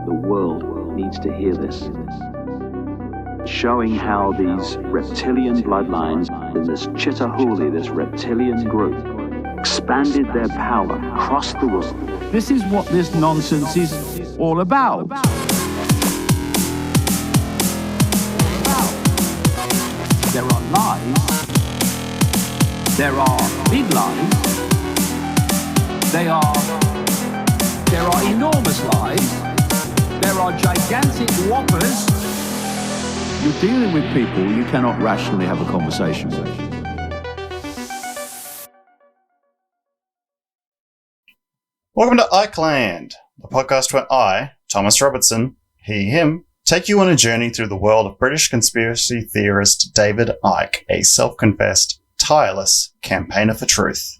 The world needs to hear this. Showing how these reptilian bloodlines in this Chittahooly, this reptilian group, expanded their power across the world. This is what this nonsense is all about. There are lies. There are big lies. There are enormous lies. There are gigantic whoppers. You're dealing with people you cannot rationally have a conversation with. Welcome to Icke Land, the podcast where I, Thomas Robertson, he, him, take you on a journey through the world of British conspiracy theorist David Icke, a self-confessed, tireless campaigner for truth.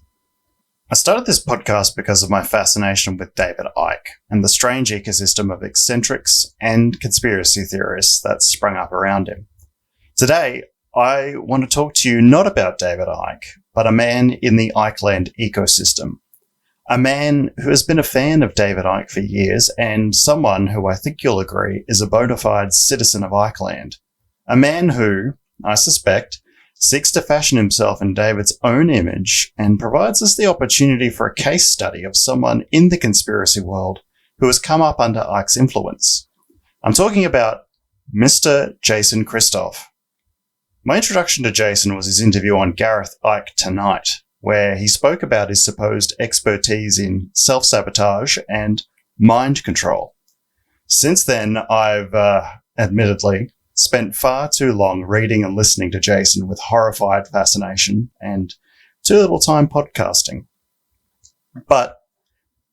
I started this podcast because of my fascination with David Icke and the strange ecosystem of eccentrics and conspiracy theorists that sprung up around him. Today, I want to talk to you not about David Icke, but a man in the Icke Land ecosystem. A man who has been a fan of David Icke for years and someone who I think you'll agree is a bona fide citizen of Icke Land. A man who, I suspect, seeks to fashion himself in David's own image and provides us the opportunity for a case study of someone in the conspiracy world who has come up under Icke's influence. I'm talking about Mr. Jason Christoff. My introduction to Jason was his interview on Gareth Icke Tonight, where he spoke about his supposed expertise in self-sabotage and mind control. Since then, I've admittedly spent far too long reading and listening to Jason with horrified fascination and too little time podcasting. But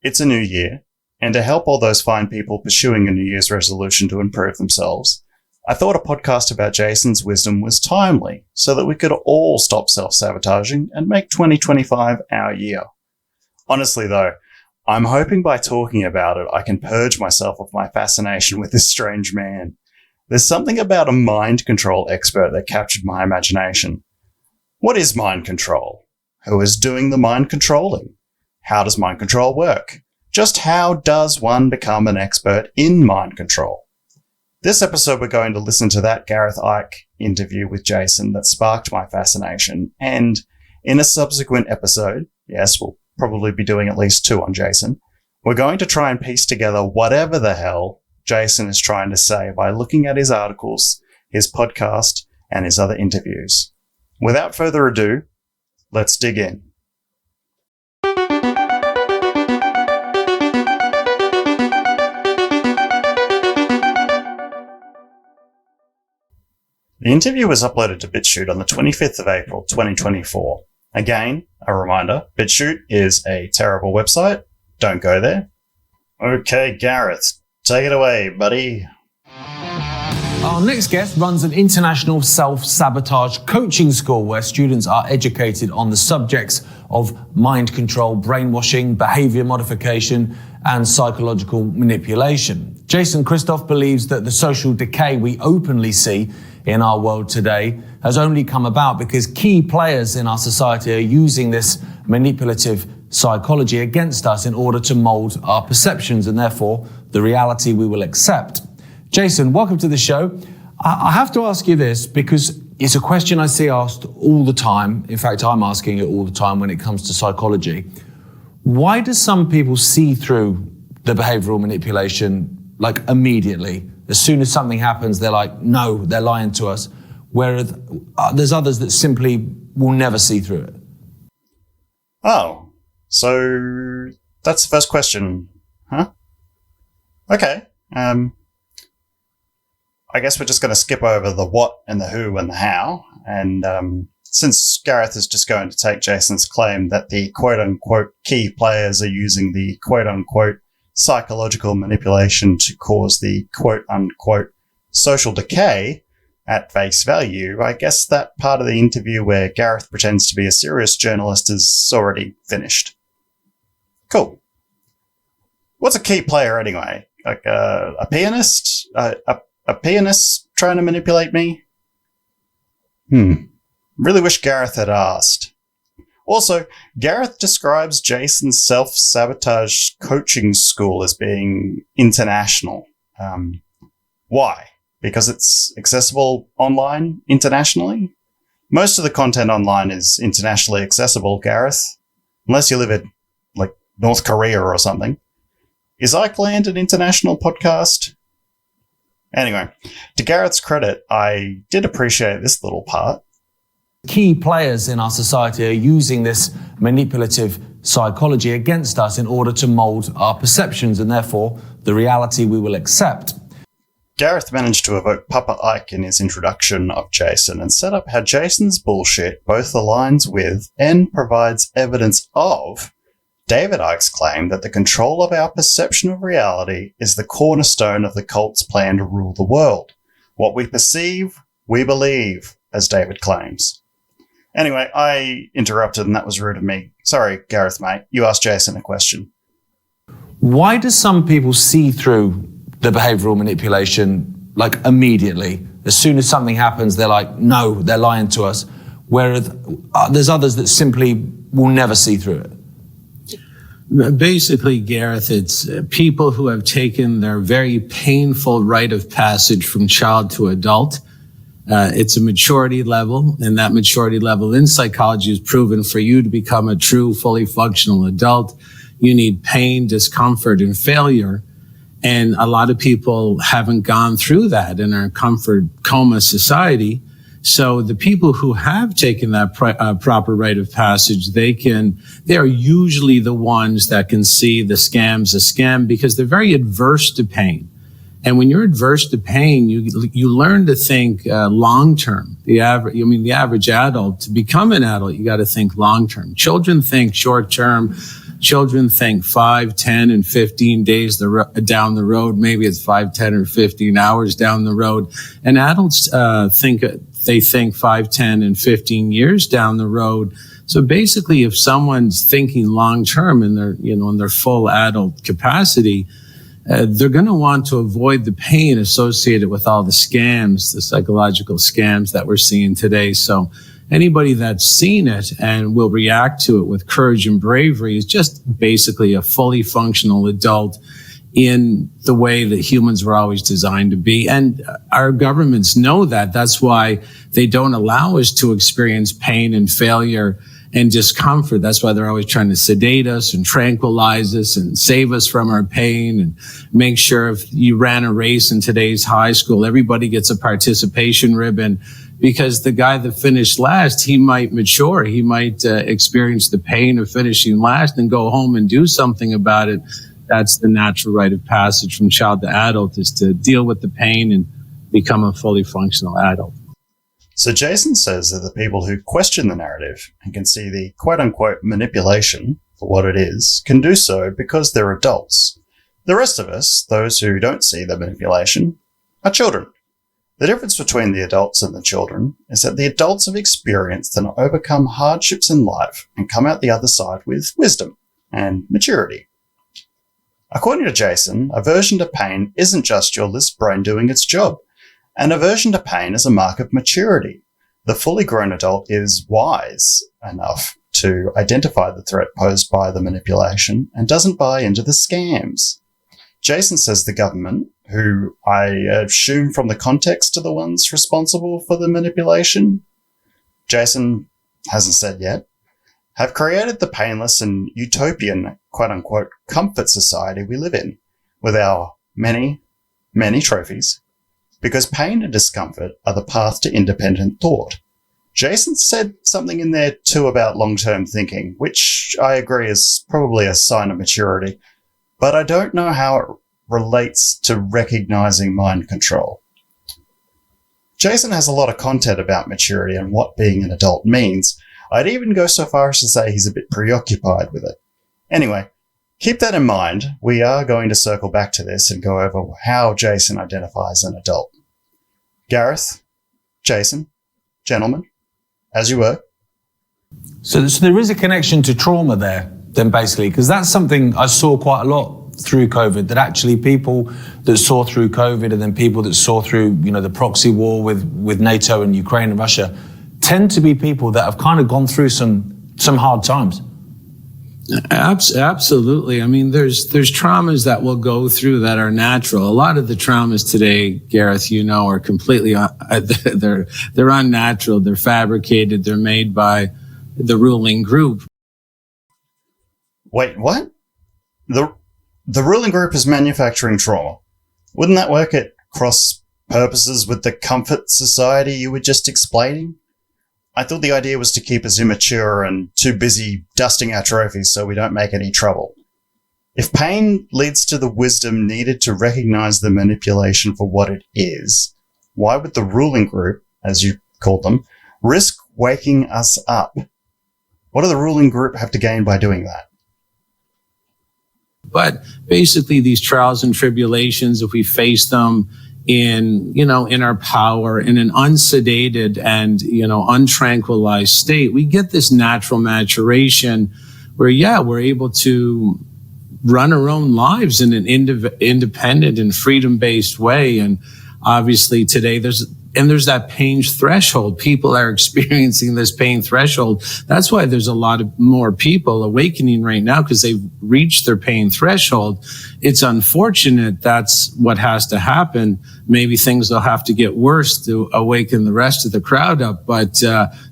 it's a new year, and to help all those fine people pursuing a New Year's resolution to improve themselves, I thought a podcast about Jason's wisdom was timely so that we could all stop self-sabotaging and make 2025 our year. Honestly though, I'm hoping by talking about it I can purge myself of my fascination with this strange man. There's something about a mind control expert that captured my imagination. What is mind control? Who is doing the mind controlling? How does mind control work? Just how does one become an expert in mind control? This episode we're going to listen to that Gareth Icke interview with Jason that sparked my fascination, and in a subsequent episode, yes, we'll probably be doing at least 2 on Jason, we're going to try and piece together whatever the hell Jason is trying to say by looking at his articles, his podcast, and his other interviews. Without further ado, let's dig in. The interview was uploaded to BitChute on the 25th of April, 2024. Again, a reminder, BitChute is a terrible website. Don't go there. Okay, Gareth, take it away, buddy. Our next guest runs an international self-sabotage coaching school where students are educated on the subjects of mind control, brainwashing, behavior modification, and psychological manipulation. Jason Christoff believes that the social decay we openly see in our world today has only come about because key players in our society are using this manipulative psychology against us in order to mold our perceptions and therefore the reality we will accept. Jason, welcome to the show. I have to ask you this because it's a question I see asked all the time. In fact, I'm asking it all the time when it comes to psychology. Why do some people see through the behavioral manipulation like immediately? As soon as something happens, they're like, no, they're lying to us. Whereas there's others that simply will never see through it. Oh, so that's the first question, huh? Okay. I guess we're just going to skip over the what and the who and the how. And since Gareth is just going to take Jason's claim that the quote-unquote key players are using the quote-unquote psychological manipulation to cause the quote-unquote social decay at face value, I guess that part of the interview where Gareth pretends to be a serious journalist is already finished. Cool. What's a key player anyway? Like a pianist? A pianist trying to manipulate me? Really wish Gareth had asked. Also, Gareth describes Jason's self-sabotage coaching school as being international. Why? Because it's accessible online internationally? Most of the content online is internationally accessible, Gareth. Unless you live in, like, North Korea or something. Is Icke Land an international podcast? Anyway, to Gareth's credit, I did appreciate this little part. Key players in our society are using this manipulative psychology against us in order to mold our perceptions and therefore the reality we will accept. Gareth managed to evoke Papa Icke in his introduction of Jason and set up how Jason's bullshit both aligns with and provides evidence of David Icke's claim that the control of our perception of reality is the cornerstone of the cult's plan to rule the world. What we perceive, we believe, as David claims. Anyway, I interrupted and that was rude of me. Sorry, Gareth, mate. You asked Jason a question. Why do some people see through the behavioral manipulation, like, immediately? As soon as something happens, they're like, no, they're lying to us. Whereas there's others that simply will never see through it. Basically, Gareth, it's people who have taken their very painful rite of passage from child to adult. It's a maturity level, and that maturity level in psychology is proven for you to become a true, fully functional adult. You need pain, discomfort, and failure. And a lot of people haven't gone through that in our comfort coma society. So the people who have taken that proper rite of passage, they are usually the ones that can see the scam's a scam because they're very adverse to pain. And when you're adverse to pain, you learn to think long term. The average adult, to become an adult, you got to think long term. Children think short term. Children think 5, 10, and 15 days down the road. Maybe it's 5, 10, or 15 hours down the road. And adults think 5, 10, and 15 years down the road. So basically, if someone's thinking long term in their full adult capacity, they're going to want to avoid the pain associated with all the scams, the psychological scams that we're seeing today. So anybody that's seen it and will react to it with courage and bravery is just basically a fully functional adult in the way that humans were always designed to be. And our governments know that. That's why they don't allow us to experience pain and failure and discomfort. That's why they're always trying to sedate us and tranquilize us and save us from our pain and make sure if you ran a race in today's high school, everybody gets a participation ribbon, because the guy that finished last, he might mature. He might experience the pain of finishing last and go home and do something about it. That's the natural rite of passage from child to adult, is to deal with the pain and become a fully functional adult. So Jason says that the people who question the narrative and can see the quote-unquote manipulation for what it is can do so because they're adults. The rest of us, those who don't see the manipulation, are children. The difference between the adults and the children is that the adults have experienced and overcome hardships in life and come out the other side with wisdom and maturity. According to Jason, aversion to pain isn't just your list brain doing its job. An aversion to pain is a mark of maturity. The fully grown adult is wise enough to identify the threat posed by the manipulation and doesn't buy into the scams. Jason says the government, who I assume from the context are the ones responsible for the manipulation, Jason hasn't said yet, have created the painless and utopian quote-unquote comfort society we live in, with our many, many trophies, because pain and discomfort are the path to independent thought. Jason said something in there too about long-term thinking, which I agree is probably a sign of maturity, but I don't know how it relates to recognizing mind control. Jason has a lot of content about maturity and what being an adult means. I'd even go so far as to say he's a bit preoccupied with it. Anyway, keep that in mind. We are going to circle back to this and go over how Jason identifies an adult. Gareth, Jason, gentlemen, as you were. So there is a connection to trauma there, then, basically, because that's something I saw quite a lot through COVID, that actually people that saw through COVID and then people that saw through, the proxy war with NATO and Ukraine and Russia tend to be people that have kind of gone through some hard times. Absolutely. I mean, there's traumas that we'll go through that are natural. A lot of the traumas today, Gareth, are completely they're unnatural. They're fabricated. They're made by the ruling group. Wait, what? The ruling group is manufacturing trauma. Wouldn't that work at cross purposes with the comfort society you were just explaining? I thought the idea was to keep us immature and too busy dusting our trophies so we don't make any trouble. If pain leads to the wisdom needed to recognize the manipulation for what it is, why would the ruling group, as you called them, risk waking us up? What do the ruling group have to gain by doing that? But basically, these trials and tribulations, if we face them in our power, in an unsedated and, untranquilized state, we get this natural maturation where, we're able to run our own lives in an independent and freedom-based way. And obviously today there's that pain threshold. People are experiencing this pain threshold. That's why there's a lot of more people awakening right now, because they've reached their pain threshold. It's unfortunate that's what has to happen. Maybe things will have to get worse to awaken the rest of the crowd up. But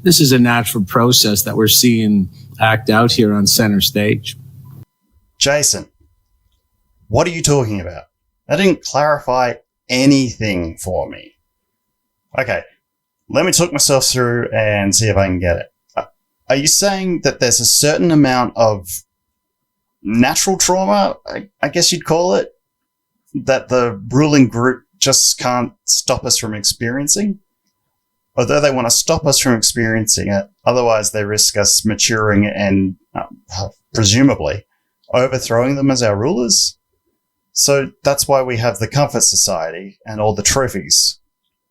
this is a natural process that we're seeing act out here on center stage. Jason, what are you talking about? That didn't clarify anything for me. Okay, let me talk myself through and see if I can get it. Are you saying that there's a certain amount of natural trauma, I guess you'd call it, that the ruling group just can't stop us from experiencing? Although they want to stop us from experiencing it, otherwise they risk us maturing and presumably overthrowing them as our rulers? So that's why we have the comfort society and all the trophies.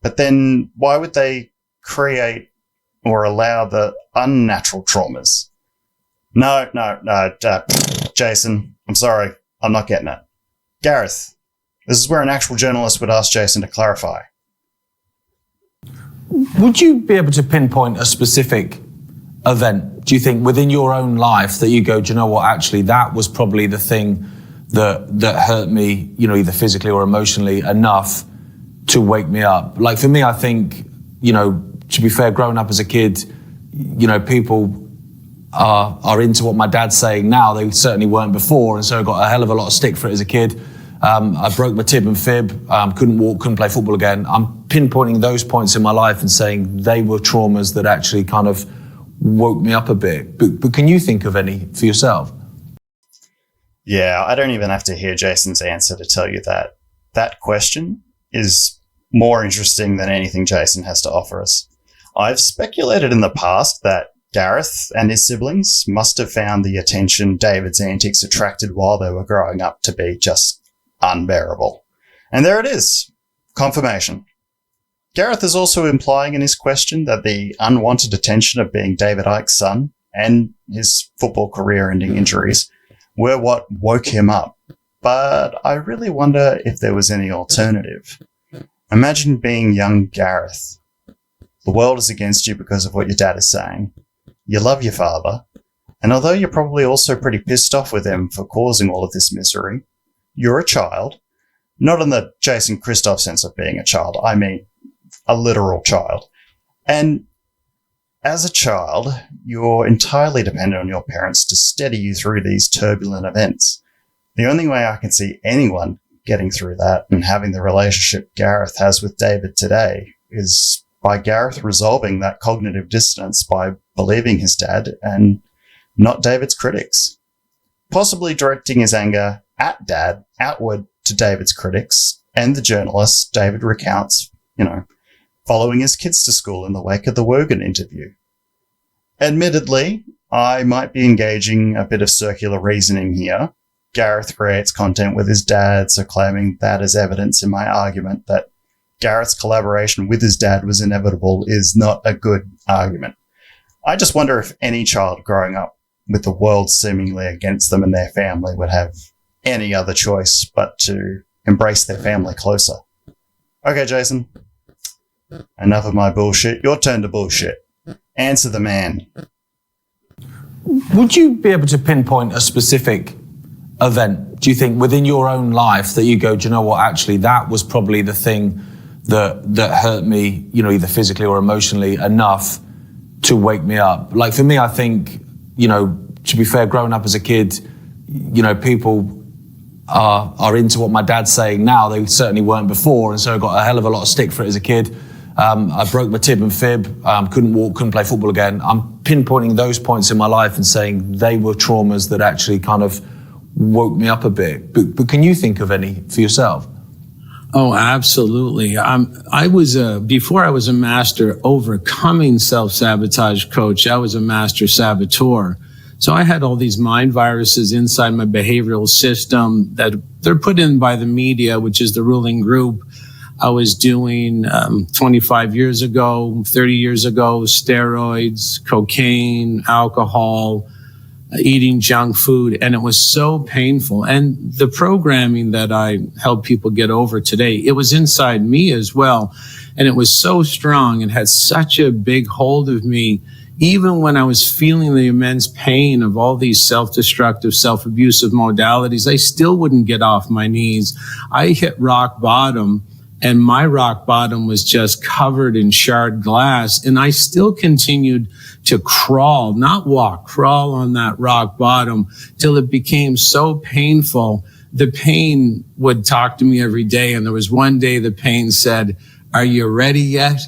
But then why would they create or allow the unnatural traumas? No, Jason, I'm sorry. I'm not getting it. Gareth, this is where an actual journalist would ask Jason to clarify. Would you be able to pinpoint a specific event, do you think, within your own life that you go, do you know what, actually, that was probably the thing that hurt me, either physically or emotionally enough to wake me up? Like for me, I think, to be fair, growing up as a kid, people are into what my dad's saying now. They certainly weren't before, and so I got a hell of a lot of stick for it as a kid. I broke my tib and fib, couldn't walk, couldn't play football again. I'm pinpointing those points in my life and saying they were traumas that actually kind of woke me up a bit. But can you think of any for yourself? Yeah, I don't even have to hear Jason's answer to tell you that that question is more interesting than anything Jason has to offer us. I've speculated in the past that Gareth and his siblings must have found the attention David's antics attracted while they were growing up to be just unbearable. And there it is. Confirmation. Gareth is also implying in his question that the unwanted attention of being David Icke's son and his football career-ending injuries were what woke him up. But I really wonder if there was any alternative. Imagine being young Gareth. The world is against you because of what your dad is saying. You love your father, and although you're probably also pretty pissed off with him for causing all of this misery, you're a child. Not in the Jason Christoff sense of being a child, I mean a literal child. And as a child, you're entirely dependent on your parents to steady you through these turbulent events. The only way I can see anyone getting through that and having the relationship Gareth has with David today is by Gareth resolving that cognitive dissonance by believing his dad and not David's critics. Possibly directing his anger at Dad outward to David's critics and the journalists David recounts, following his kids to school in the wake of the Wogan interview. Admittedly, I might be engaging a bit of circular reasoning here. Gareth creates content with his dad, so claiming that as evidence in my argument that Gareth's collaboration with his dad was inevitable is not a good argument. I just wonder if any child growing up with the world seemingly against them and their family would have any other choice but to embrace their family closer. Okay, Jason. Enough of my bullshit. Your turn to bullshit. Answer the man. Would you be able to pinpoint a specific event, do you think, within your own life that you go, do you know what, actually, that was probably the thing that hurt me, either physically or emotionally enough to wake me up? Like, for me, I think, to be fair, growing up as a kid, people are into what my dad's saying now. They certainly weren't before, and so I got a hell of a lot of stick for it as a kid. I broke my tib and fib, couldn't walk, couldn't play football again. I'm pinpointing those points in my life and saying they were traumas that actually kind of woke me up a bit. But can you think of any for yourself? Oh, absolutely. Before I was a master overcoming self-sabotage coach, I was a master saboteur. So I had all these mind viruses inside my behavioral system that they're put in by the media, which is the ruling group. I was doing 25 years ago, 30 years ago, steroids, cocaine, alcohol, eating junk food, and it was so painful. And the programming that I help people get over today, it was inside me as well. And it was so strong and had such a big hold of me. Even when I was feeling the immense pain of all these self-destructive, self-abusive modalities, I still wouldn't get off my knees. I hit rock bottom, and my rock bottom was just covered in shard glass. And I still continued to crawl, not walk, crawl on that rock bottom till it became so painful. The pain would talk to me every day. And there was one day the pain said, "Are you ready yet?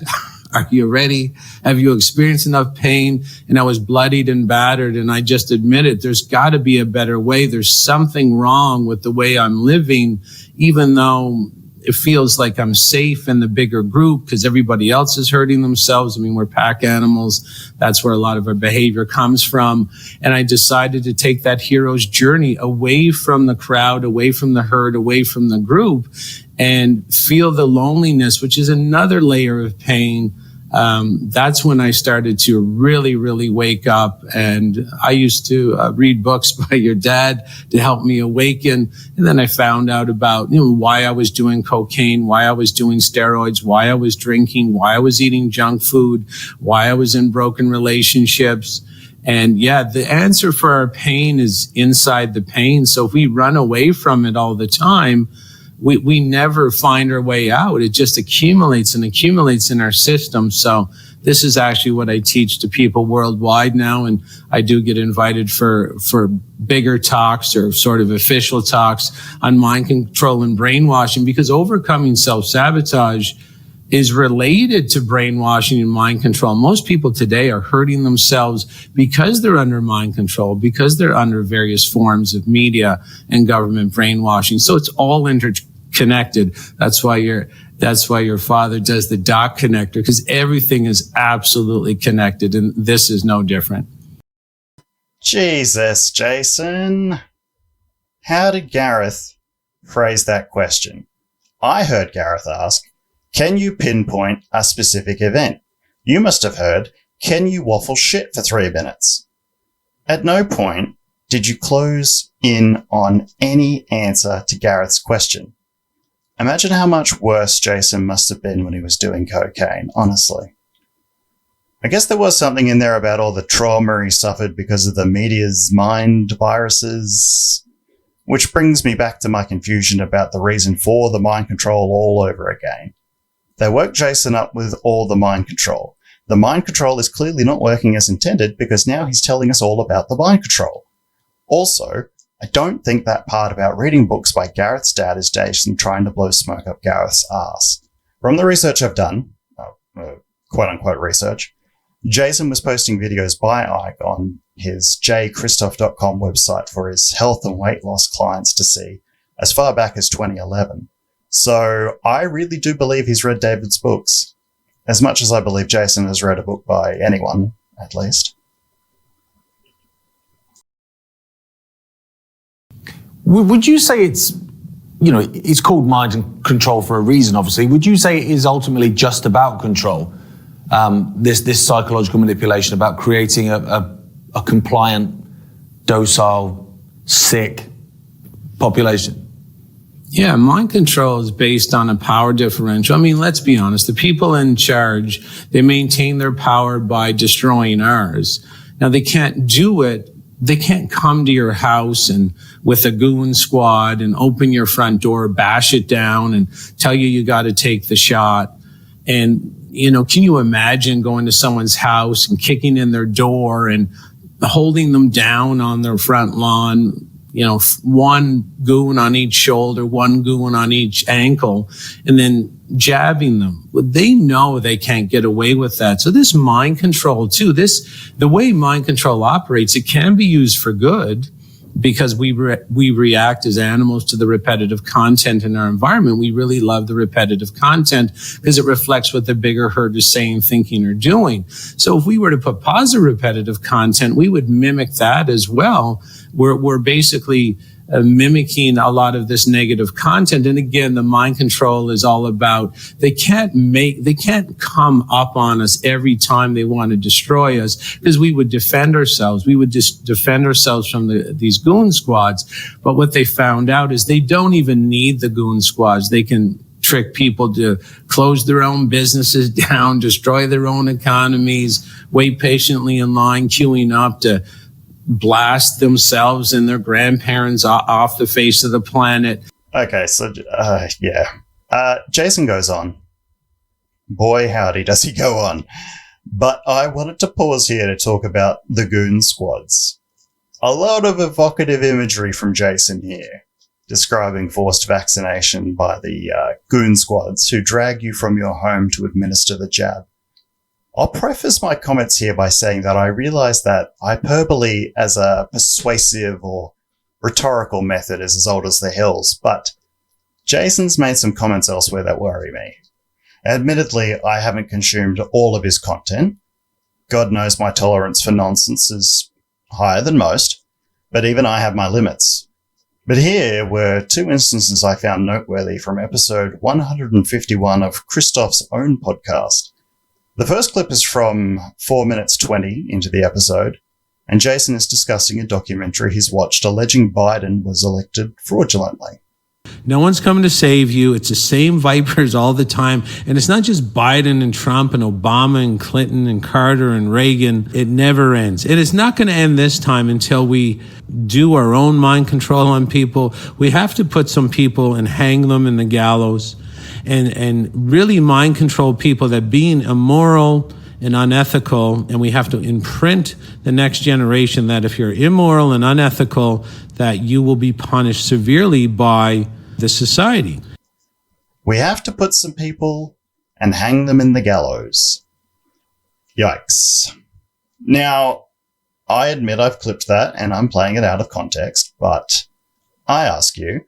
Are you ready? Have you experienced enough pain?" And I was bloodied and battered. And I just admitted there's got to be a better way. There's something wrong with the way I'm living, even though it feels like I'm safe in the bigger group because everybody else is hurting themselves. I mean, we're pack animals. That's where a lot of our behavior comes from. And I decided to take that hero's journey away from the crowd, away from the herd, away from the group, and feel the loneliness, which is another layer of pain. That's when I started to really, really wake up. And I used to read books by your dad to help me awaken. And then I found out about, why I was doing cocaine, why I was doing steroids, why I was drinking, why I was eating junk food, why I was in broken relationships. And yeah, the answer for our pain is inside the pain. So if we run away from it all the time, we never find our way out. It just accumulates and accumulates in our system. So this is actually what I teach to people worldwide now. And I do get invited for bigger talks or sort of official talks on mind control and brainwashing, because overcoming self-sabotage is related to brainwashing and mind control. Most people today are hurting themselves because they're under mind control, because they're under various forms of media and government brainwashing. So it's all interconnected. That's why your father does the dot connector, because everything is absolutely connected, and this is no different. Jesus, Jason. How did Gareth phrase that question? I heard Gareth ask, "Can you pinpoint a specific event?" You must have heard, "Can you waffle shit for 3 minutes?" At no point did you close in on any answer to Gareth's question. Imagine how much worse Jason must have been when he was doing cocaine, honestly. I guess there was something in there about all the trauma he suffered because of the media's mind viruses, which brings me back to my confusion about the reason for the mind control all over again. They woke Jason up with all the mind control. The mind control is clearly not working as intended because now he's telling us all about the mind control. Also, I don't think that part about reading books by Gareth's dad is Jason trying to blow smoke up Gareth's ass. From the research I've done, quote-unquote research, Jason was posting videos by Icke on his jchristoff.com website for his health and weight loss clients to see as far back as 2011. So I really do believe he's read David's books, as much as I believe Jason has read a book by anyone, at least. Would you say it's called mind and control for a reason, obviously. Would you say it is ultimately just about control? This psychological manipulation about creating a compliant, docile, sick population? Yeah, mind control is based on a power differential. I mean, let's be honest. The people in charge, they maintain their power by destroying ours. Now, they can't do it. They can't come to your house and with a goon squad and open your front door, bash it down and tell you got to take the shot. And, can you imagine going to someone's house and kicking in their door and holding them down on their front lawn, one goon on each shoulder, one goon on each ankle, and then jabbing them? Well, they know they can't get away with that. So this mind control too, the way mind control operates, it can be used for good because we react as animals to the repetitive content in our environment. We really love the repetitive content because it reflects what the bigger herd is saying, thinking, or doing. So if we were to put positive repetitive content, we would mimic that as well. We're basically mimicking a lot of this negative content. And again, the mind control is all about, they can't come up on us every time they want to destroy us, because we would defend ourselves. We would just defend ourselves from these goon squads. But what they found out is they don't even need the goon squads. They can trick people to close their own businesses down, destroy their own economies, wait patiently in line, queuing up to blast themselves and their grandparents off the face of the planet. Okay, so, Jason goes on. Boy, howdy, does he go on. But I wanted to pause here to talk about the goon squads. A lot of evocative imagery from Jason here, describing forced vaccination by the goon squads who drag you from your home to administer the jab. I'll preface my comments here by saying that I realize that hyperbole as a persuasive or rhetorical method is as old as the hills, but Jason's made some comments elsewhere that worry me. Admittedly, I haven't consumed all of his content. God knows my tolerance for nonsense is higher than most, but even I have my limits. But here were two instances I found noteworthy from episode 151 of Christoff's own podcast. The first clip is from 4 minutes 20 into the episode, and Jason is discussing a documentary he's watched alleging Biden was elected fraudulently. No one's coming to save you. It's the same vipers all the time. And it's not just Biden and Trump and Obama and Clinton and Carter and Reagan. It never ends. It is not going to end this time until we do our own mind control on people. We have to put some people and hang them in the gallows and really mind control people that being immoral and unethical, and we have to imprint the next generation that if you're immoral and unethical, that you will be punished severely by the society. We have to put some people and hang them in the gallows. Yikes. Now, I admit I've clipped that and I'm playing it out of context, but I ask you,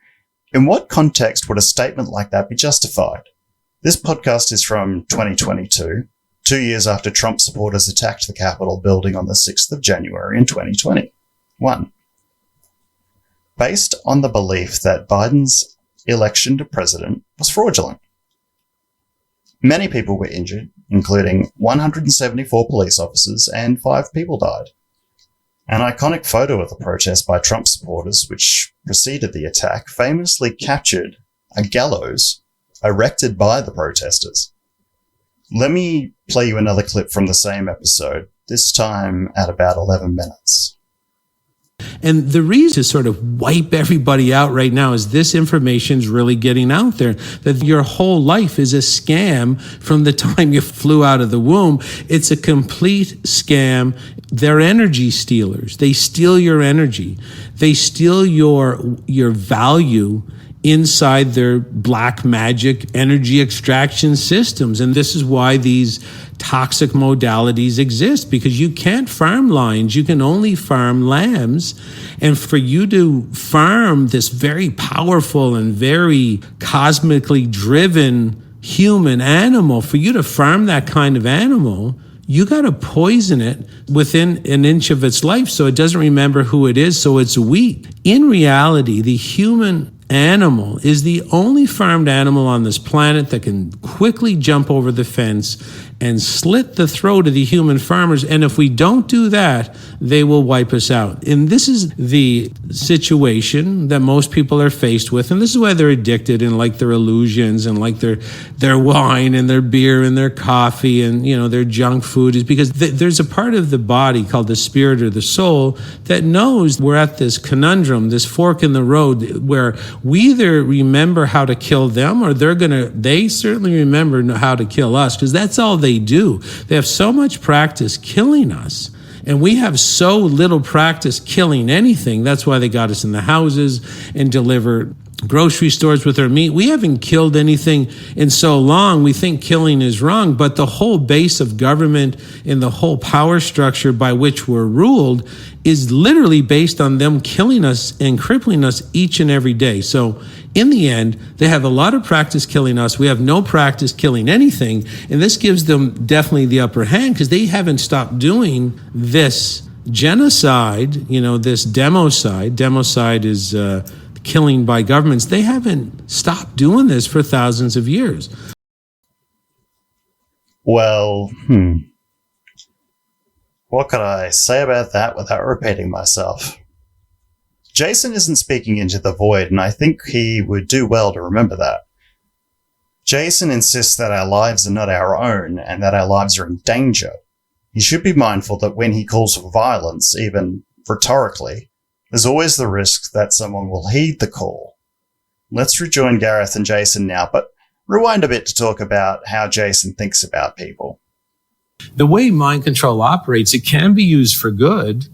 in what context would a statement like that be justified? This podcast is from 2022, 2 years after Trump supporters attacked the Capitol building on the 6th of January in 2021. Based on the belief that Biden's election to president was fraudulent. Many people were injured, including 174 police officers, and 5 people died. An iconic photo of the protest by Trump supporters, which preceded the attack, famously captured a gallows erected by the protesters. Let me play you another clip from the same episode, this time at about 11 minutes. And the reason to sort of wipe everybody out right now is this information is really getting out there, that your whole life is a scam from the time you flew out of the womb. It's a complete scam. They're energy stealers. They steal your energy. They steal your value inside their black magic energy extraction systems. And this is why these toxic modalities exist, because you can't farm lions. You can only farm lambs. And for you to farm this very powerful and very cosmically driven human animal, for you to farm that kind of animal, you got to poison it within an inch of its life so it doesn't remember who it is, so it's weak. In reality, the human animal is the only farmed animal on this planet that can quickly jump over the fence and slit the throat of the human farmers. And if we don't do that, they will wipe us out. And this is the situation that most people are faced with. And this is why they're addicted and like their illusions and like their wine and their beer and their coffee and, their junk food, is because there's a part of the body called the spirit or the soul that knows we're at this conundrum, this fork in the road, where we either remember how to kill them or they certainly remember how to kill us, because that's all they do. They have so much practice killing us, and we have so little practice killing anything. That's why they got us in the houses and deliver grocery stores with our meat. We haven't killed anything in so long. We think killing is wrong, but the whole base of government and the whole power structure by which we're ruled is literally based on them killing us and crippling us each and every day. So in the end, they have a lot of practice killing us. We have no practice killing anything. And this gives them definitely the upper hand because they haven't stopped doing this genocide, this democide. Democide is killing by governments. They haven't stopped doing this for thousands of years. Well, what could I say about that without repeating myself? Jason isn't speaking into the void, and I think he would do well to remember that. Jason insists that our lives are not our own and that our lives are in danger. He should be mindful that when he calls for violence, even rhetorically, there's always the risk that someone will heed the call. Let's rejoin Gareth and Jason now, but rewind a bit to talk about how Jason thinks about people. The way mind control operates, it can be used for good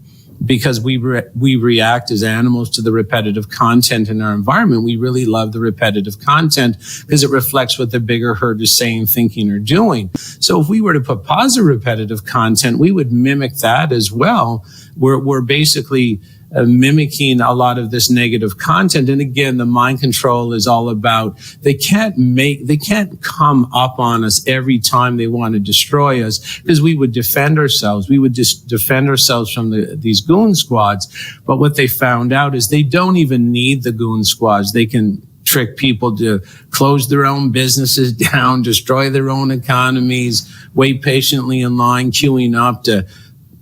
because we react as animals to the repetitive content in our environment. We really love the repetitive content because it reflects what the bigger herd is saying, thinking, or doing. So if we were to put positive repetitive content, we would mimic that as well. We're basically mimicking a lot of this negative content. And again, the mind control is all about, they can't come up on us every time they want to destroy us, because we would defend ourselves. We would just defend ourselves from these goon squads. But what they found out is they don't even need the goon squads. They can trick people to close their own businesses down, destroy their own economies, wait patiently in line, queuing up to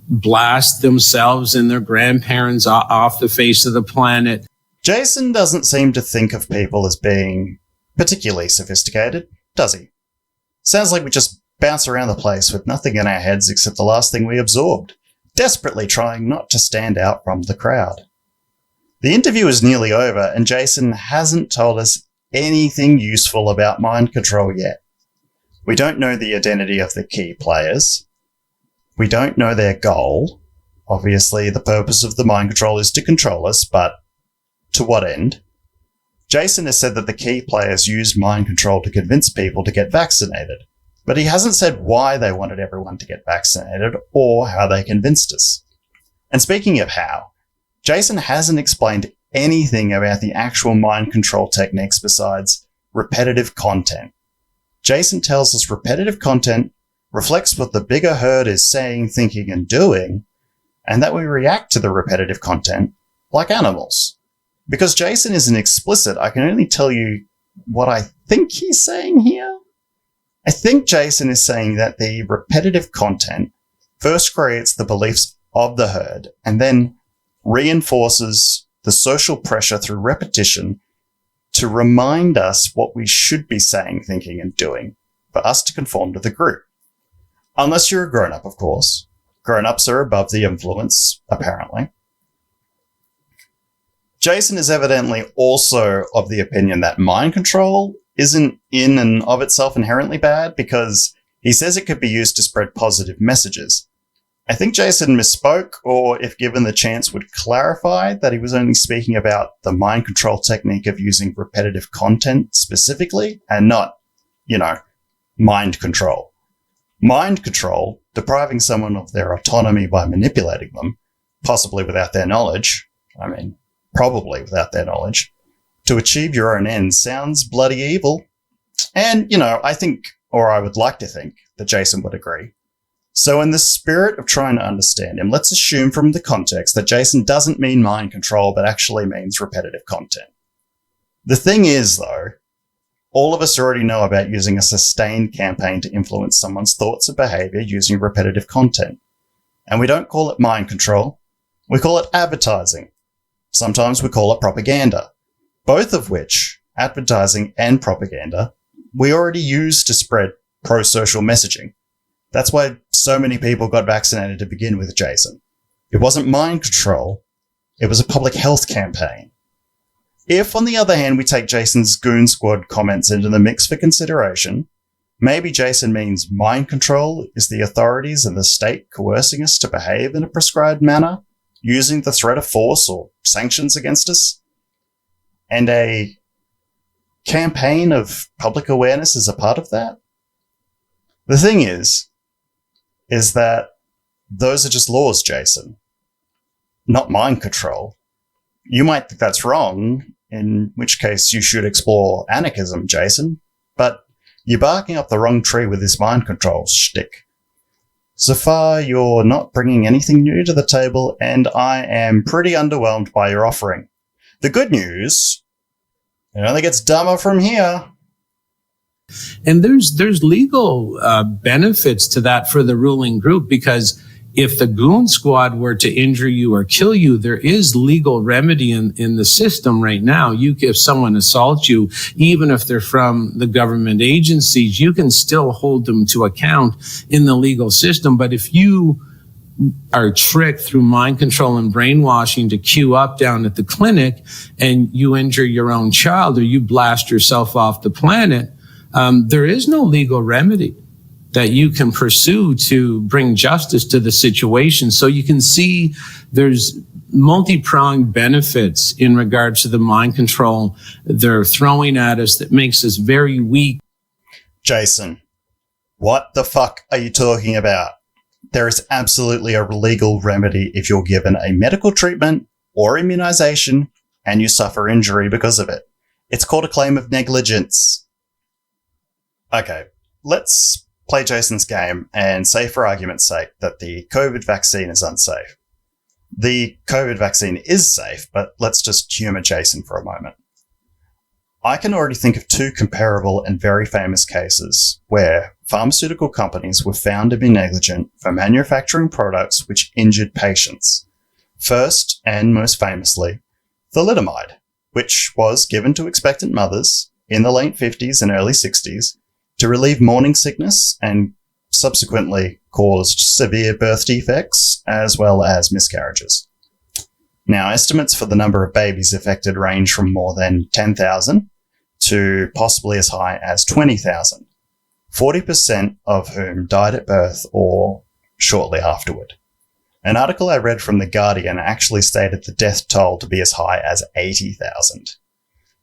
blast themselves and their grandparents off the face of the planet. Jason doesn't seem to think of people as being particularly sophisticated, does he? Sounds like we just bounce around the place with nothing in our heads except the last thing we absorbed, desperately trying not to stand out from the crowd. The interview is nearly over, and Jason hasn't told us anything useful about mind control yet. We don't know the identity of the key players. We don't know their goal. Obviously, the purpose of the mind control is to control us, but to what end? Jason has said that the key players use mind control to convince people to get vaccinated, but he hasn't said why they wanted everyone to get vaccinated or how they convinced us. And speaking of how, Jason hasn't explained anything about the actual mind control techniques besides repetitive content. Jason tells us repetitive content reflects what the bigger herd is saying, thinking, and doing, and that we react to the repetitive content like animals. Because Jason isn't explicit, I can only tell you what I think he's saying here. I think Jason is saying that the repetitive content first creates the beliefs of the herd and then reinforces the social pressure through repetition to remind us what we should be saying, thinking, and doing for us to conform to the group. Unless you're a grown-up, of course. Grown-ups are above the influence, apparently. Jason is evidently also of the opinion that mind control isn't in and of itself inherently bad because he says it could be used to spread positive messages. I think Jason misspoke, or if given the chance would clarify that he was only speaking about the mind control technique of using repetitive content specifically and not, mind control. Mind control, depriving someone of their autonomy by manipulating them, possibly without their knowledge, probably without their knowledge, to achieve your own ends sounds bloody evil. And, I think, or I would like to think, that Jason would agree. So in the spirit of trying to understand him, let's assume from the context that Jason doesn't mean mind control, but actually means repetitive content. The thing is, though, All of us already know about using a sustained campaign to influence someone's thoughts and behavior using repetitive content. And we don't call it mind control. We call it advertising. Sometimes we call it propaganda. Both of which, advertising and propaganda, we already use to spread pro-social messaging. That's why so many people got vaccinated to begin with, Jason. It wasn't mind control. It was a public health campaign. If, on the other hand, we take Jason's Goon Squad comments into the mix for consideration, maybe Jason means mind control is the authorities and the state coercing us to behave in a prescribed manner, using the threat of force or sanctions against us, and a campaign of public awareness is a part of that. The thing is that those are just laws, Jason, not mind control. You might think that's wrong, in which case you should explore anarchism, Jason, but you're barking up the wrong tree with this mind control shtick. So far, you're not bringing anything new to the table, and I am pretty underwhelmed by your offering. The good news, it only gets dumber from here. And there's legal benefits to that for the ruling group, because if the Goon Squad were to injure you or kill you, there is legal remedy in the system right now. If someone assaults you, even if they're from the government agencies, you can still hold them to account in the legal system. But if you are tricked through mind control and brainwashing to queue up down at the clinic and you injure your own child or you blast yourself off the planet, there is no legal remedy that you can pursue to bring justice to the situation. So you can see there's multi-pronged benefits in regards to the mind control they're throwing at us that makes us very weak. Jason, what the fuck are you talking about? There is absolutely a legal remedy if you're given a medical treatment or immunization and you suffer injury because of it. It's called a claim of negligence. Okay, let's play Jason's game and say, for argument's sake, that the COVID vaccine is unsafe. The COVID vaccine is safe, but let's just humour Jason for a moment. I can already think of two comparable and very famous cases where pharmaceutical companies were found to be negligent for manufacturing products which injured patients. First, and most famously, thalidomide, which was given to expectant mothers in the late 50s and early 60s to relieve morning sickness and subsequently caused severe birth defects as well as miscarriages. Now, estimates for the number of babies affected range from more than 10,000 to possibly as high as 20,000, 40% of whom died at birth or shortly afterward. An article I read from The Guardian actually stated the death toll to be as high as 80,000.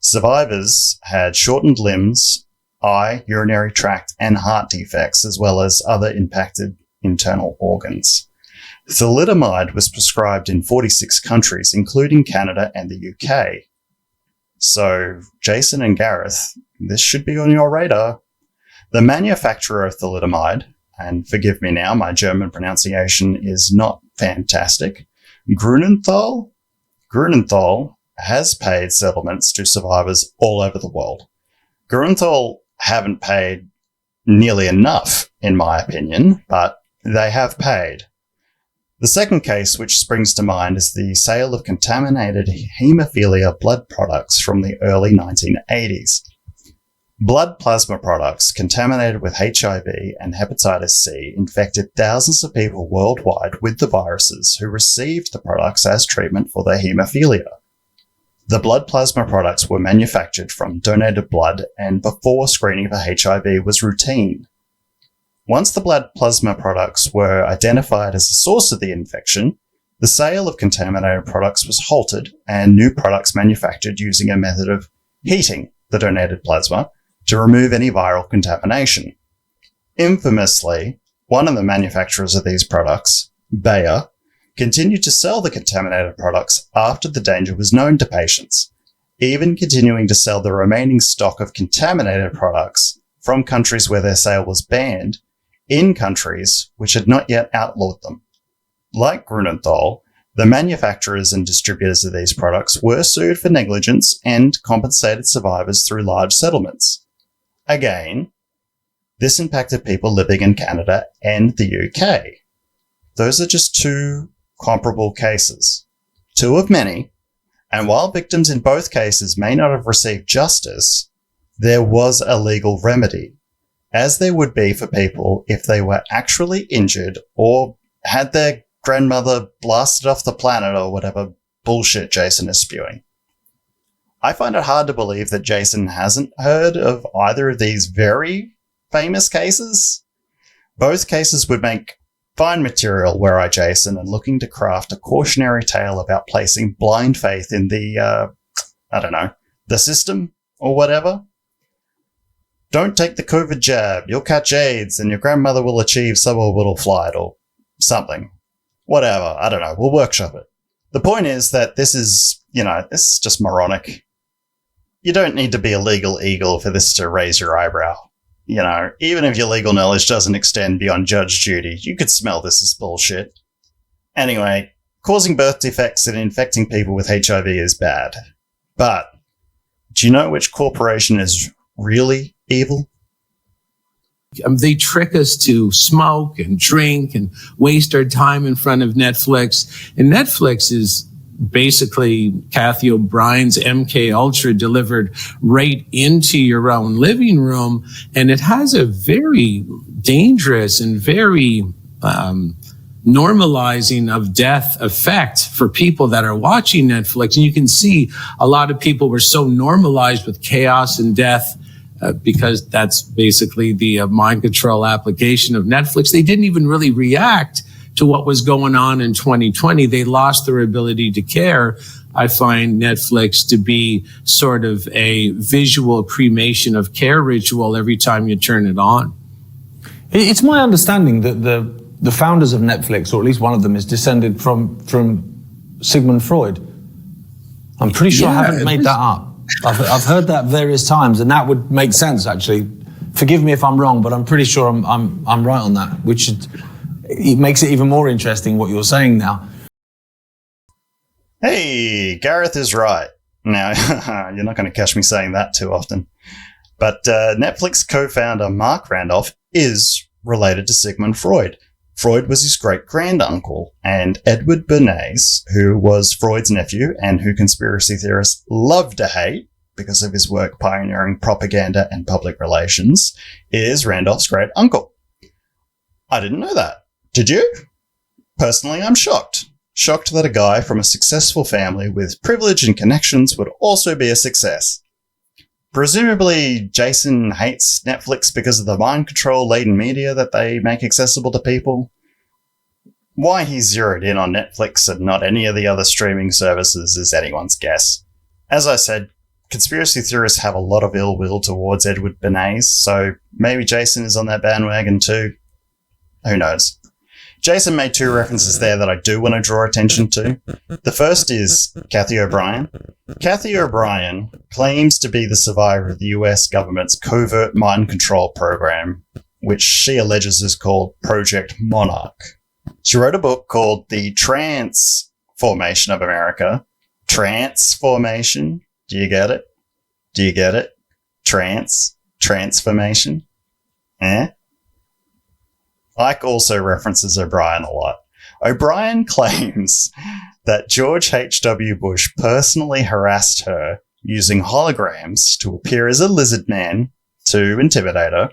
Survivors had shortened limbs, eye, urinary tract, and heart defects, as well as other impacted internal organs. Thalidomide was prescribed in 46 countries, including Canada and the UK. So, Jason and Gareth, this should be on your radar. The manufacturer of thalidomide, and forgive me now, my German pronunciation is not fantastic, Grünenthal has paid settlements to survivors all over the world. Grünenthal haven't paid nearly enough, in my opinion, but they have paid. The second case which springs to mind is the sale of contaminated haemophilia blood products from the early 1980s. Blood plasma products contaminated with HIV and hepatitis C infected thousands of people worldwide with the viruses who received the products as treatment for their haemophilia. The blood plasma products were manufactured from donated blood, and before screening for HIV was routine. Once the blood plasma products were identified as the source of the infection, the sale of contaminated products was halted and new products manufactured using a method of heating the donated plasma to remove any viral contamination. Infamously, one of the manufacturers of these products, Bayer, continued to sell the contaminated products after the danger was known to patients, even continuing to sell the remaining stock of contaminated products from countries where their sale was banned in countries which had not yet outlawed them. Like Grünenthal, the manufacturers and distributors of these products were sued for negligence and compensated survivors through large settlements. Again, this impacted people living in Canada and the UK. Those are just two comparable cases. Two of many, and while victims in both cases may not have received justice, there was a legal remedy, as there would be for people if they were actually injured or had their grandmother blasted off the planet or whatever bullshit Jason is spewing. I find it hard to believe that Jason hasn't heard of either of these very famous cases. Both cases would make fine material were I Jason and looking to craft a cautionary tale about placing blind faith in the, the system or whatever. Don't take the COVID jab, you'll catch AIDS and your grandmother will achieve suborbital flight or something. Whatever, I don't know, we'll workshop it. The point is that this is just moronic. You don't need to be a legal eagle for this to raise your eyebrow. Even if your legal knowledge doesn't extend beyond judge duty, you could smell this as bullshit. Anyway, causing birth defects and infecting people with HIV is bad. But do you know which corporation is really evil? They trick us to smoke and drink and waste our time in front of Netflix. And Netflix is basically Kathy O'Brien's MK Ultra delivered right into your own living room. And it has a very dangerous and very normalizing of death effect for people that are watching Netflix. And you can see a lot of people were so normalized with chaos and death because that's basically the mind control application of Netflix. They didn't even really react to what was going on in 2020. They lost their ability to care. I find Netflix to be sort of a visual cremation of care ritual every time you turn it on. It's my understanding that the founders of Netflix, or at least one of them, is descended from Sigmund Freud. I'm pretty sure I haven't made that up. I've heard that various times, and that would make sense, actually. Forgive me if I'm wrong, but I'm pretty sure I'm right on that, which it makes it even more interesting what you're saying now. Hey, Gareth is right. Now, you're not going to catch me saying that too often. But Netflix co-founder Mark Randolph is related to Sigmund Freud. Freud was his great-granduncle, and Edward Bernays, who was Freud's nephew and who conspiracy theorists love to hate because of his work pioneering propaganda and public relations, is Randolph's great-uncle. I didn't know that. Did you? Personally, I'm shocked. Shocked that a guy from a successful family with privilege and connections would also be a success. Presumably, Jason hates Netflix because of the mind control-laden media that they make accessible to people. Why he's zeroed in on Netflix and not any of the other streaming services is anyone's guess. As I said, conspiracy theorists have a lot of ill will towards Edward Bernays, so maybe Jason is on that bandwagon too. Who knows? Jason made two references there that I do want to draw attention to. The first is Kathy O'Brien. Kathy O'Brien claims to be the survivor of the US government's covert mind control program, which she alleges is called Project Monarch. She wrote a book called The Transformation of America. Transformation? Do you get it? Do you get it? Transformation? Icke also references O'Brien a lot. O'Brien claims that George H.W. Bush personally harassed her using holograms to appear as a lizard man to intimidate her.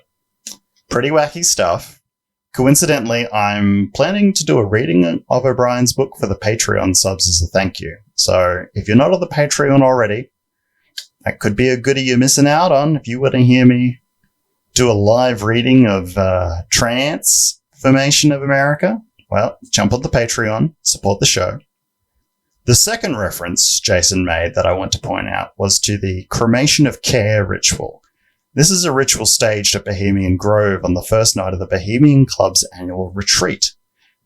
Pretty wacky stuff. Coincidentally, I'm planning to do a reading of O'Brien's book for the Patreon subs as a thank you. So if you're not on the Patreon already, that could be a goodie you're missing out on if you want to hear me do a live reading of Transformation of America. Well, jump on the Patreon, support the show. The second reference Jason made that I want to point out was to the cremation of care ritual. This is a ritual staged at Bohemian Grove on the first night of the Bohemian Club's annual retreat.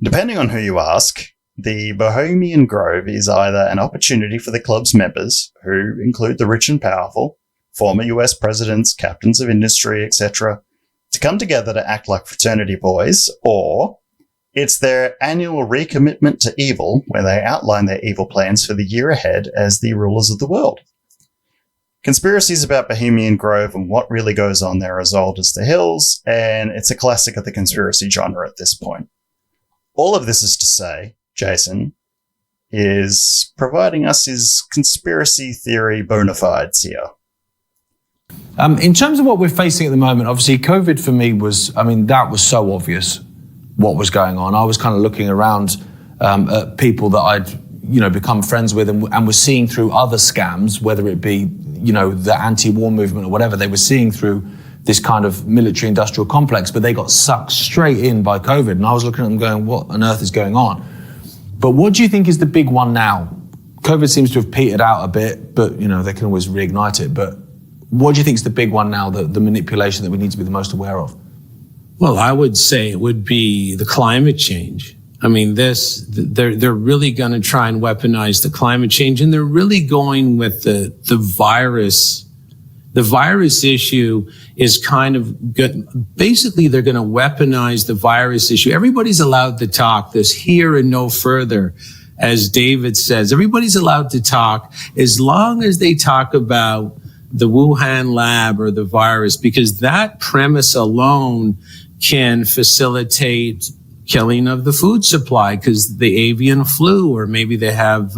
Depending on who you ask, the Bohemian Grove is either an opportunity for the club's members, who include the rich and powerful, former US presidents, captains of industry, etc., to come together to act like fraternity boys, or it's their annual recommitment to evil, where they outline their evil plans for the year ahead as the rulers of the world. Conspiracies about Bohemian Grove and what really goes on there as old as the hills, and it's a classic of the conspiracy genre at this point. All of this is to say, Jason is providing us his conspiracy theory bona fides here. In terms of what we're facing at the moment, obviously COVID for me that was so obvious what was going on. I was kind of looking around at people that I'd become friends with and was seeing through other scams, whether it be the anti-war movement or whatever. They were seeing through this kind of military-industrial complex, but they got sucked straight in by COVID. And I was looking at them going, what on earth is going on? But what do you think is the big one now? COVID seems to have petered out a bit, but they can always reignite it. But what do you think is the big one now, the manipulation that we need to be the most aware of? Well, I would say it would be the climate change. I mean, they're really going to try and weaponize the climate change, and they're really going with the virus. The virus issue is kind of good. Basically, they're going to weaponize the virus issue. Everybody's allowed to talk. There's here and no further, as David says. Everybody's allowed to talk as long as they talk about the Wuhan lab or the virus, because that premise alone can facilitate killing of the food supply, because the avian flu, or maybe they have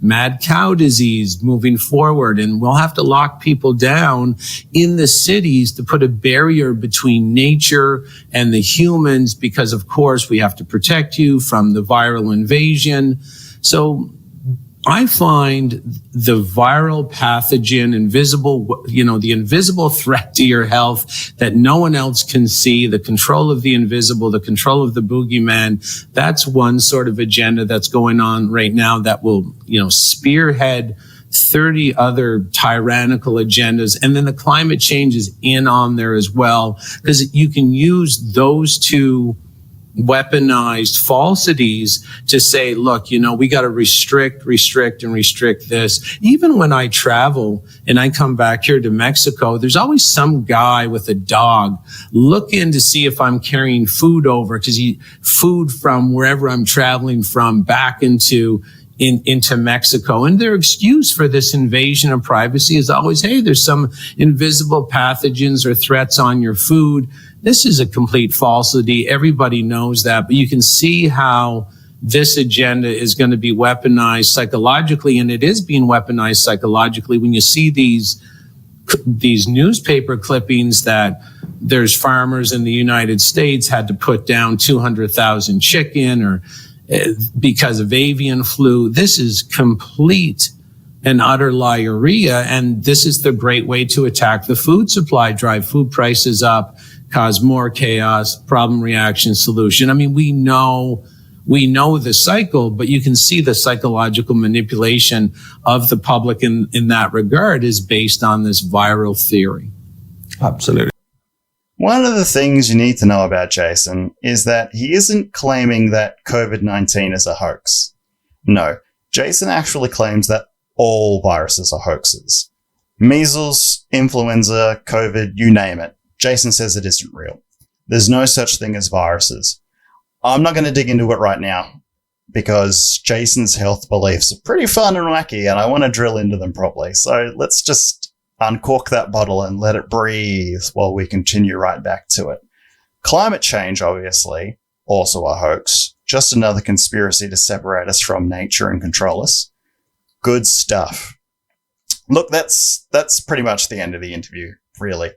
mad cow disease moving forward, and we'll have to lock people down in the cities to put a barrier between nature and the humans, because of course we have to protect you from the viral invasion. So I find the viral pathogen, the invisible threat to your health that no one else can see, the control of the invisible, the control of the boogeyman, that's one sort of agenda that's going on right now that will, spearhead 30 other tyrannical agendas. And then the climate change is in on there as well, because you can use those two weaponized falsities to say, look, we got to restrict this. Even when I travel and I come back here to Mexico, there's always some guy with a dog looking to see if I'm carrying food over, because food from wherever I'm traveling from back into Mexico. And their excuse for this invasion of privacy is always, hey, there's some invisible pathogens or threats on your food. This is a complete falsity. Everybody knows that, but you can see how this agenda is going to be weaponized psychologically, and it is being weaponized psychologically when you see these newspaper clippings that there's farmers in the United States had to put down 200,000 chicken or because of avian flu. This is complete and utter liarrhea, and this is the great way to attack the food supply, drive food prices up, cause more chaos, problem, reaction, solution. I mean, we know the cycle, but you can see the psychological manipulation of the public in that regard is based on this viral theory. Absolutely. One of the things you need to know about Jason is that he isn't claiming that COVID-19 is a hoax. No, Jason actually claims that all viruses are hoaxes. Measles, influenza, COVID, you name it. Jason says it isn't real. There's no such thing as viruses. I'm not going to dig into it right now because Jason's health beliefs are pretty fun and wacky, and I want to drill into them properly. So let's just uncork that bottle and let it breathe while we continue right back to it. Climate change, obviously, also a hoax. Just another conspiracy to separate us from nature and control us. Good stuff. Look, that's pretty much the end of the interview, really.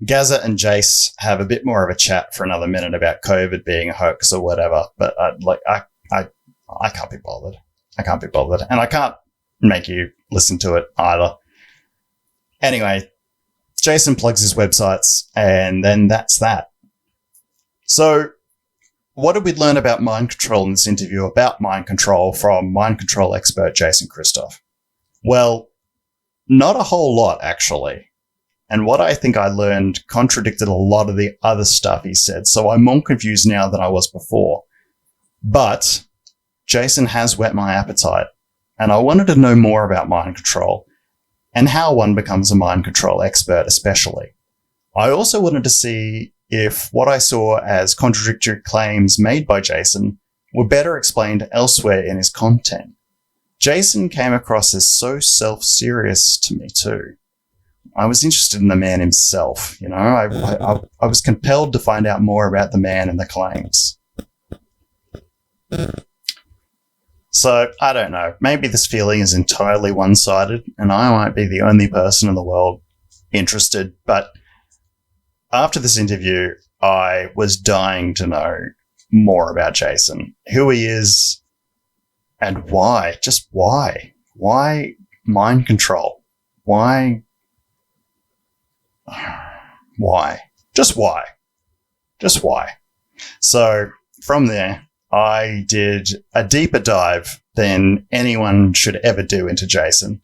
Gaza and Jace have a bit more of a chat for another minute about COVID being a hoax or whatever, but I can't be bothered. I can't be bothered, and I can't make you listen to it either. Anyway, Jason plugs his websites, and then that's that. So, what did we learn about mind control in this interview about mind control from mind control expert Jason Christoff? Well, not a whole lot, actually. And what I think I learned contradicted a lot of the other stuff he said, so I'm more confused now than I was before. But Jason has whet my appetite, and I wanted to know more about mind control and how one becomes a mind control expert especially. I also wanted to see if what I saw as contradictory claims made by Jason were better explained elsewhere in his content. Jason came across as so self-serious to me too. I was interested in the man himself. You know, I was compelled to find out more about the man and the claims. So, I don't know. Maybe this feeling is entirely one-sided, and I might be the only person in the world interested. But after this interview, I was dying to know more about Jason, who he is, and why. Just why? Why mind control? Why? Why? Just why? Just why? So, from there, I did a deeper dive than anyone should ever do into Jason,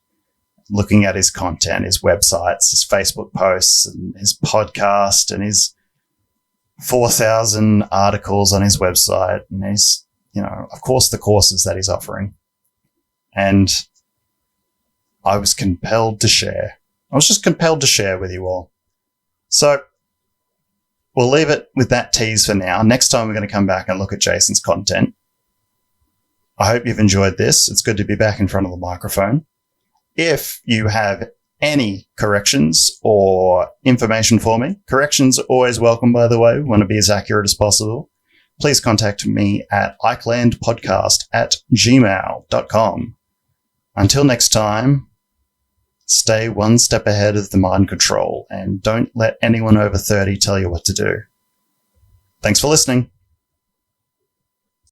looking at his content, his websites, his Facebook posts, and his podcast, and his 4,000 articles on his website, and his, you know, of course, the courses that he's offering. And I was compelled to share. I was just compelled to share with you all. So, we'll leave it with that tease for now. Next time we're going to come back and look at Jason's content. I hope you've enjoyed this. It's good to be back in front of the microphone. If you have any corrections or information for me, corrections are always welcome, by the way. We want to be as accurate as possible. Please contact me at ickelandpodcast@gmail.com. Until next time, stay one step ahead of the mind control and don't let anyone over 30 tell you what to do. Thanks for listening.